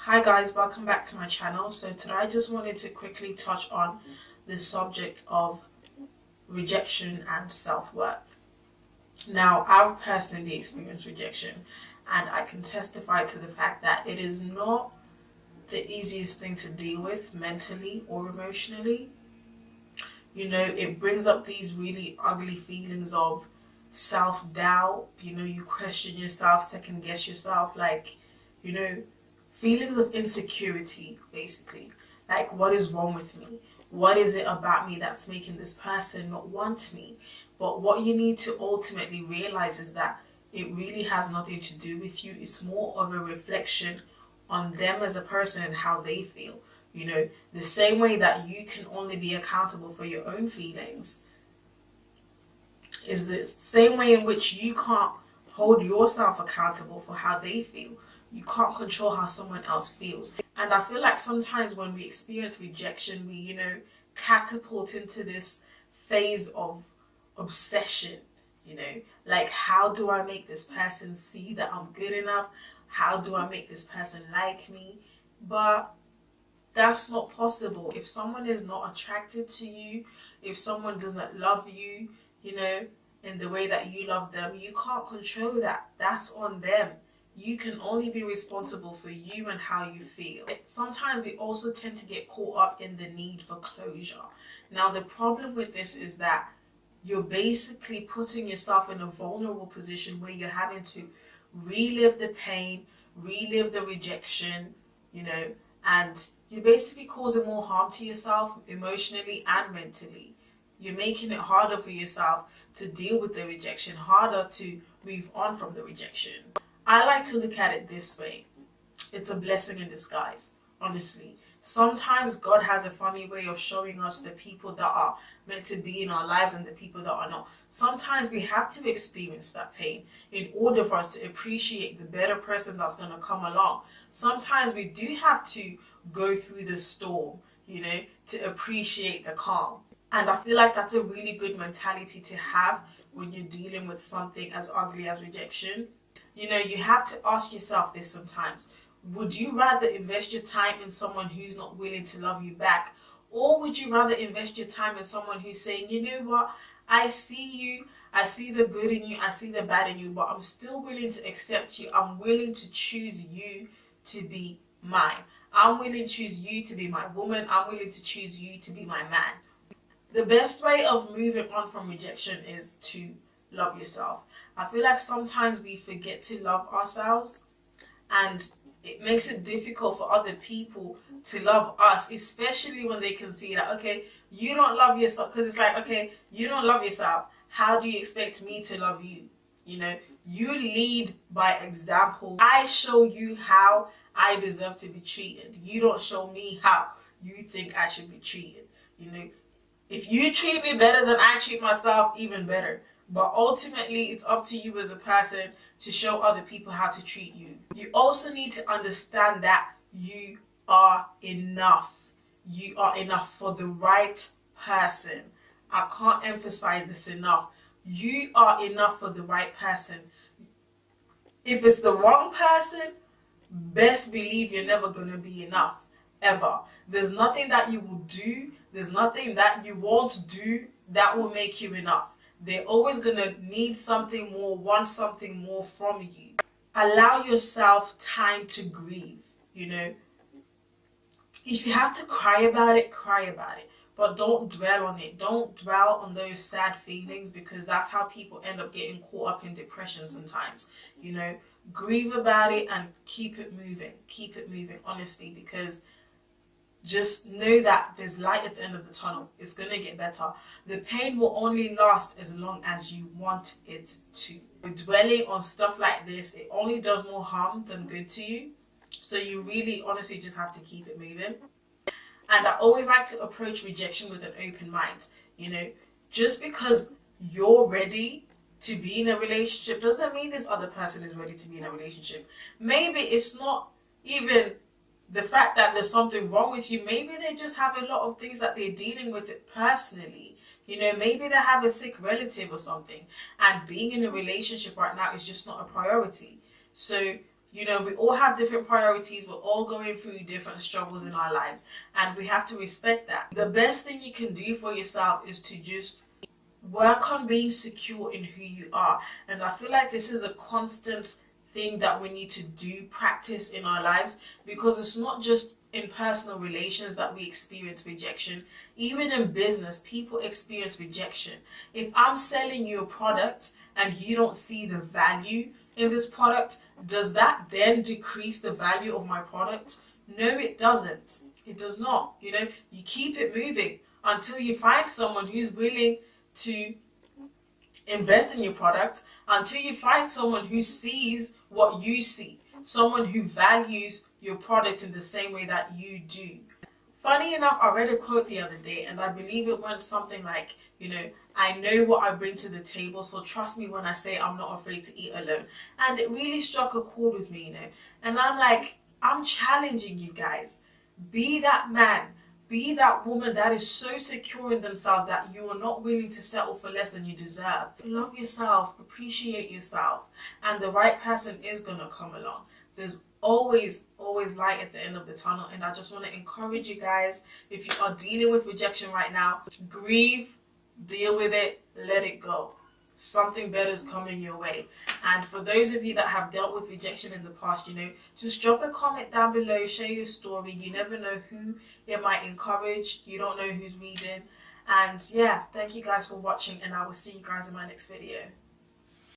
Hi guys, welcome back to my channel. So today I just wanted to quickly touch on the subject of rejection and self-worth. Now, I've personally experienced rejection and I can testify to the fact that it is not the easiest thing to deal with mentally or emotionally. It brings up these really ugly feelings of self-doubt. You question yourself, second guess yourself, you know, feelings of insecurity, basically. Like, what is wrong with me? What is it about me that's making this person not want me? But what you need to ultimately realize is that it really has nothing to do with you. It's more of a reflection on them as a person and how they feel. The same way that you can only be accountable for your own feelings is the same way in which you can't hold yourself accountable for how they feel. You can't control how someone else feels. And I feel like sometimes when we experience rejection, we, catapult into this phase of obsession, like, how do I make this person see that I'm good enough? How do I make this person like me? But that's not possible. If someone is not attracted to you, if someone doesn't love you, in the way that you love them, you can't control that. That's on them. You can only be responsible for you and how you feel. Sometimes we also tend to get caught up in the need for closure. Now, the problem with this is that you're basically putting yourself in a vulnerable position where you're having to relive the pain, relive the rejection, and you're basically causing more harm to yourself emotionally and mentally. You're making it harder for yourself to deal with the rejection, harder to move on from the rejection. I like to look at it this way. It's a blessing in disguise, honestly. Sometimes God has a funny way of showing us the people that are meant to be in our lives and the people that are not. Sometimes we have to experience that pain in order for us to appreciate the better person that's going to come along. Sometimes we do have to go through the storm, to appreciate the calm. And I feel like that's a really good mentality to have when you're dealing with something as ugly as rejection. You have to ask yourself this sometimes. Would you rather invest your time in someone who's not willing to love you back? Or would you rather invest your time in someone who's saying, you know what, I see you, I see the good in you, I see the bad in you, but I'm still willing to accept you. I'm willing to choose you to be mine. I'm willing to choose you to be my woman. I'm willing to choose you to be my man. The best way of moving on from rejection is to love yourself. I feel like sometimes we forget to love ourselves, and it makes it difficult for other people to love us, especially when they can see that, okay, you don't love yourself. Because it's like, okay, you don't love yourself. How do you expect me to love you? You lead by example. I show you how I deserve to be treated. You don't show me how you think I should be treated. If you treat me better than I treat myself, even better. But ultimately, it's up to you as a person to show other people how to treat you. You also need to understand that you are enough. You are enough for the right person. I can't emphasize this enough. You are enough for the right person. If it's the wrong person, best believe you're never going to be enough. Ever. There's nothing that you will do, there's nothing that you won't do that will make you enough. They're always going to need something more, want something more from you. Allow yourself time to grieve, If you have to cry about it, cry about it. But don't dwell on it. Don't dwell on those sad feelings, because that's how people end up getting caught up in depression sometimes. Grieve about it and keep it moving. Keep it moving, honestly, because just know that there's light at the end of the tunnel. It's going to get better. The pain will only last as long as you want it to. Dwelling on stuff like this, it only does more harm than good to you. So you really, honestly, just have to keep it moving. And I always like to approach rejection with an open mind. Just because you're ready to be in a relationship doesn't mean this other person is ready to be in a relationship. Maybe it's not even the fact that there's something wrong with you. Maybe they just have a lot of things that they're dealing with personally. Maybe they have a sick relative or something, and being in a relationship right now is just not a priority. So You know, we all have different priorities. We're all going through different struggles in our lives, and we have to respect that. The best thing you can do for yourself is to just work on being secure in who you are. And I feel like this is a constant thing that we need to do, practice in our lives, because it's not just in personal relations that we experience rejection. Even in business, people experience rejection. If I'm selling you a product and you don't see the value in this product, does that then decrease the value of my product? No, it doesn't. It does not. You know, you keep it moving until you find someone who's willing to invest in your product, until you find someone who sees what you see, someone who values your product in the same way that you do. Funny enough, I read a quote the other day, and I believe it went something like, you know, I know what I bring to the table, so trust me when I say I'm not afraid to eat alone. And it really struck a chord with me, you know. And I'm like, I'm challenging you guys. Be that man. Be that woman that is so secure in themselves that you are not willing to settle for less than you deserve. Love yourself, appreciate yourself, and the right person is going to come along. There's always light at the end of the tunnel, and I just want to encourage you guys, if you are dealing with rejection right now, grieve, deal with it, let it go. Something better is coming your way. And for those of you that have dealt with rejection in the past, you know, just drop a comment down below, share your story. You never know who it might encourage. You don't know who's reading. And yeah, thank you guys for watching, and I will see you guys in my next video.